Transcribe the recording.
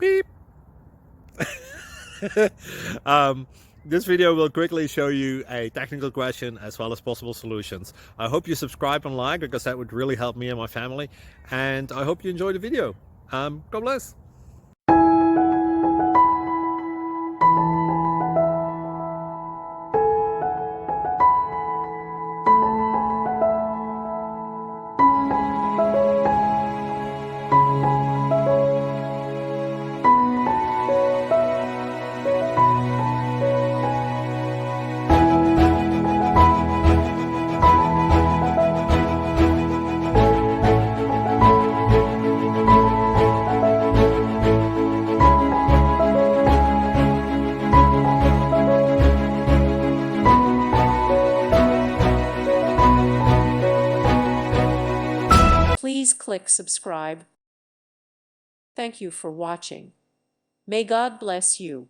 Beep. um, this video will quickly show you a technical question as well as possible solutions. I hope you subscribe and like, because that would really help me and my family. And I hope you enjoy the video. God bless. Please click subscribe. Thank you for watching. May God bless you.